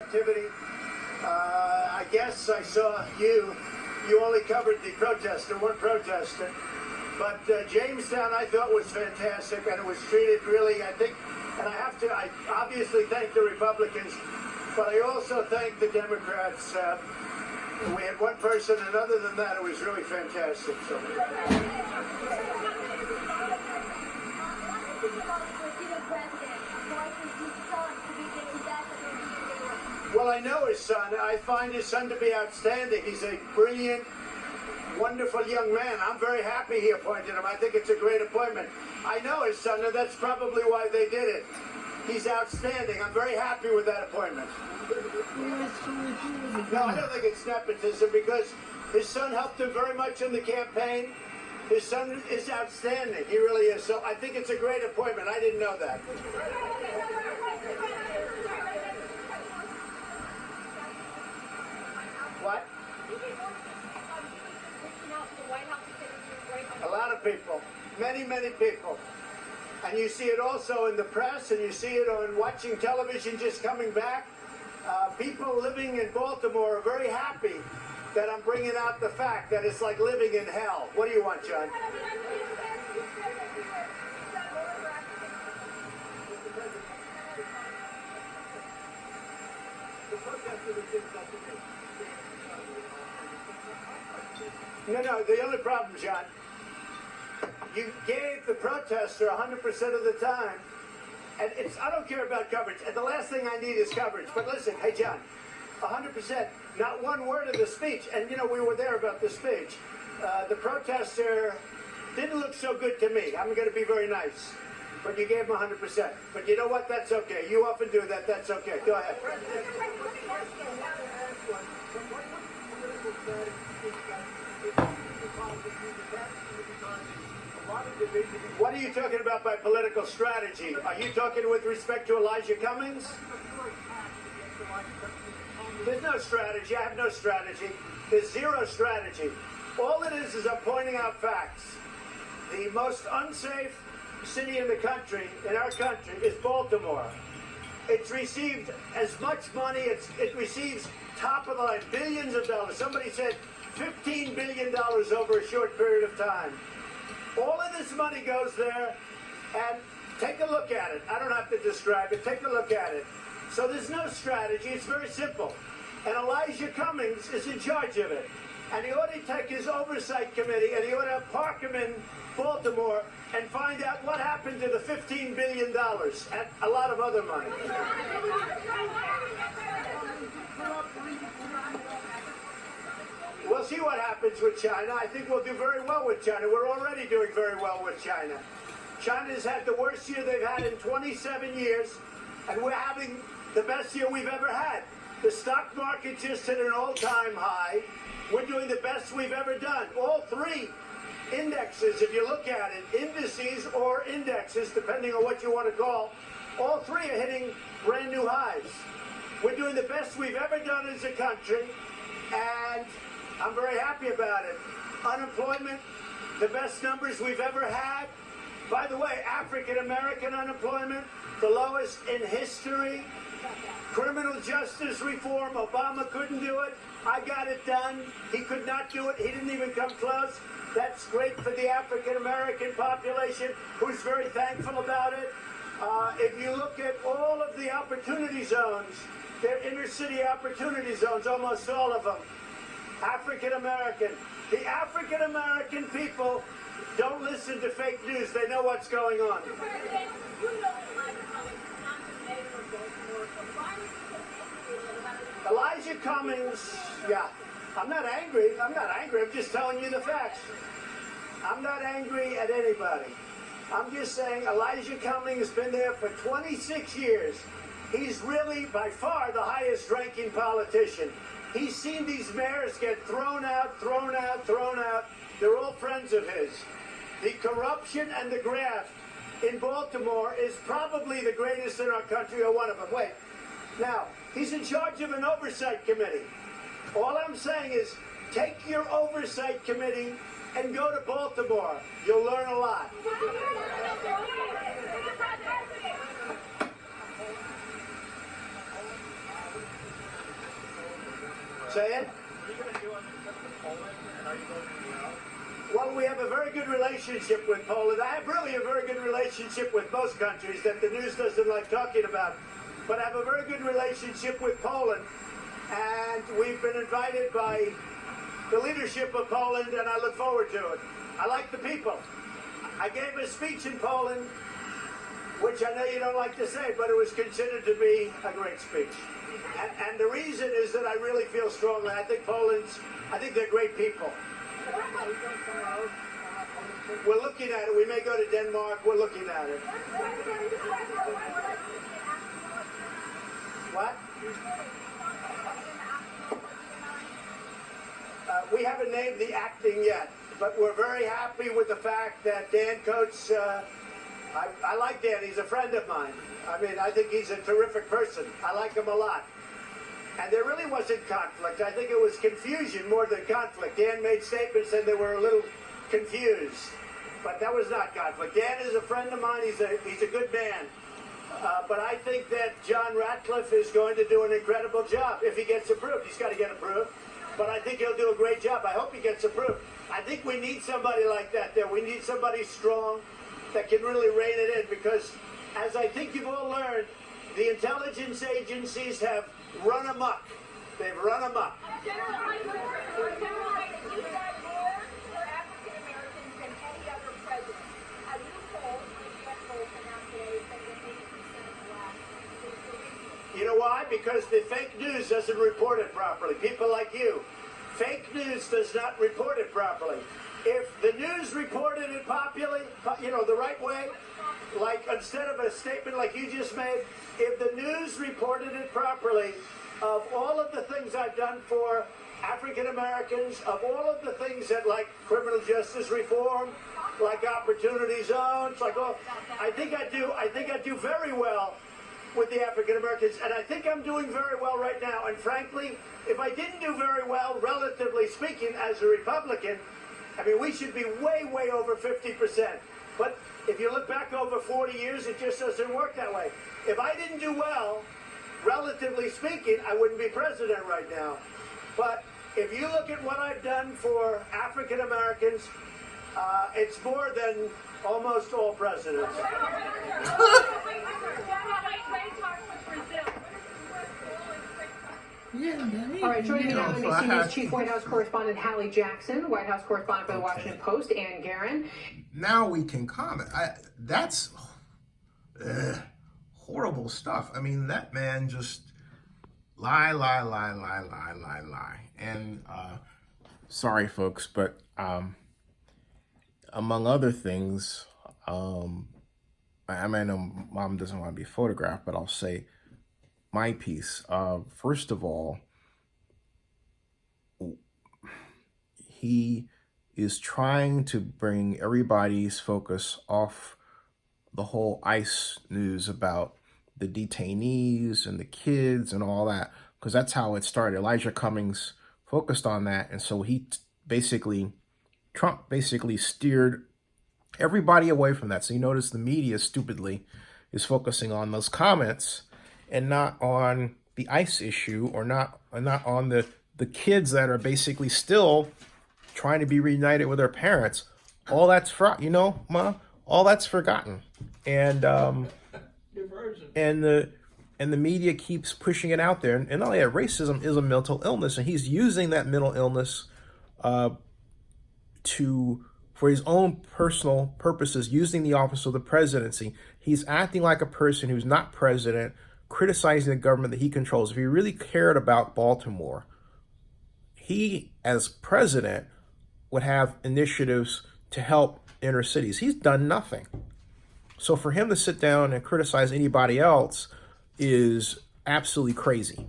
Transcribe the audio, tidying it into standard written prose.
activity. I guess I saw you only covered the protester, one protester. But Jamestown I thought was fantastic, and it was treated really, I think, and I obviously thank the Republicans, but I also thank the Democrats. We had one person, and other than that, it was really fantastic. So. Well, I know his son. I find his son to be outstanding. He's a brilliant, wonderful young man. I'm very happy he appointed him. I think it's a great appointment. I know his son, and that's probably why they did it. He's outstanding. I'm very happy with that appointment. No, I don't think it's nepotism because his son helped him very much in the campaign. His son is outstanding. He really is. So I think it's a great appointment. I didn't know that. What? A lot of people. Many, many people. And you see it also in the press, and you see it on watching television just coming back. People living in Baltimore are very happy that I'm bringing out the fact that it's like living in hell. What do you want, John? No, the only problem, John, you gave the protester 100% of the time, and I don't care about coverage, and the last thing I need is coverage, but listen, hey John, 100%, not one word of the speech, and you know, we were there about the speech. The protester didn't look so good to me. I'm going to be very nice, but you gave him 100%. But you know what, that's okay. You often do that, that's okay. Go ahead. What are you talking about by political strategy? Are you talking with respect to Elijah Cummings? There's no strategy. I have no strategy. There's zero strategy. All it is I'm pointing out facts. The most unsafe city in the country, in our country, is Baltimore. It's received as much money, it receives top of the line, billions of dollars. Somebody said $15 billion over a short period of time. All of this money goes there, and take a look at it. I don't have to describe it. Take a look at it. So there's no strategy. It's very simple. And Elijah Cummings is in charge of it. And he ought to take his oversight committee, and he ought to park him in Baltimore and find out what happened to the $15 billion and a lot of other money. We'll see what happens with China. I think we'll do very well with China. We're already doing very well with China. China's had the worst year they've had in 27 years, and we're having the best year we've ever had. The stock market just hit an all-time high. We're doing the best we've ever done. All three indexes, if you look at it, indices or indexes, depending on what you want to call, all three are hitting brand new highs. We're doing the best we've ever done as a country, and I'm very happy about it. Unemployment, the best numbers we've ever had. By the way, African-American unemployment, the lowest in history. Criminal justice reform, Obama couldn't do it. I got it done. He could not do it. He didn't even come close. That's great for the African-American population, who's very thankful about it. If you look at all of the opportunity zones, they're inner-city opportunity zones, almost all of them. African-American. The African-American people don't listen to fake news. They know what's going on. Elijah Cummings, yeah. I'm not angry. I'm just telling you the facts. I'm not angry at anybody. I'm just saying Elijah Cummings has been there for 26 years. He's really, by far, the highest-ranking politician. He's seen these mayors get thrown out, thrown out, thrown out. They're all friends of his. The corruption and the graft in Baltimore is probably the greatest in our country, or one of them. Wait. Now, he's in charge of an oversight committee. All I'm saying is, take your oversight committee and go to Baltimore. You'll learn a lot. Say it? Well, we have a very good relationship with Poland. I have really a very good relationship with most countries that the news doesn't like talking about. But I have a very good relationship with Poland. And we've been invited by the leadership of Poland, and I look forward to it. I like the people. I gave a speech in Poland, which I know you don't like to say, but it was considered to be a great speech. And the reason is that I really feel strongly. I think they're great people. We're looking at it. We may go to Denmark. We're looking at it. What? We haven't named the acting yet, but we're very happy with the fact that Dan Coates, I like Dan. He's a friend of mine. I mean, I think he's a terrific person. I like him a lot. And there really wasn't conflict. I think it was confusion more than conflict. Dan made statements and they were a little confused. But that was not conflict. Dan is a friend of mine. He's a good man. But I think that John Ratcliffe is going to do an incredible job if he gets approved. He's got to get approved. But I think he'll do a great job. I hope he gets approved. I think we need somebody like that there. We need somebody strong that can really rein it in because, as I think you've all learned, the intelligence agencies have run amok. They've run amok. General, you said more for African Americans than any other president. A new poll, US poll came out today saying that 80% black. You know why? Because the fake news doesn't report it properly. People like you. Fake news does not report it properly. If the news reported it popularly, the right way, like instead of a statement like you just made, if the news reported it properly, of all of the things I've done for African Americans, of all of the things that like criminal justice reform, like opportunity zones, like all, I think I do very well with the African Americans, and I think I'm doing very well right now. And frankly, if I didn't do very well, relatively speaking, as a Republican, I mean, we should be way, way over 50%. But if you look back over 40 years, it just doesn't work that way. If I didn't do well, relatively speaking, I wouldn't be president right now. But if you look at what I've done for African Americans, it's more than almost all presidents. All right, joining me now, NBC News Chief White House Correspondent Hallie Jackson, White House Correspondent for the Washington Post, and Garin. Now we can comment. That's horrible stuff. I mean, that man just lie. And sorry, folks, but among other things, I know Mom doesn't want to be photographed, but I'll say my piece. First of all, he is trying to bring everybody's focus off the whole ICE news about the detainees and the kids and all that, because that's how it started. Elijah Cummings focused on that, and so Trump basically steered everybody away from that. So you notice the media stupidly is focusing on those comments and not on the ICE issue, or not on the kids that are basically still trying to be reunited with their parents. All that's Ma, all that's forgotten. And the media keeps pushing it out there. And not only that, racism is a mental illness, and he's using that mental illness for his own personal purposes, using the office of the presidency. He's acting like a person who's not president, criticizing the government that he controls. If he really cared about Baltimore, he, as president, would have initiatives to help inner cities. He's done nothing. So for him to sit down and criticize anybody else is absolutely crazy.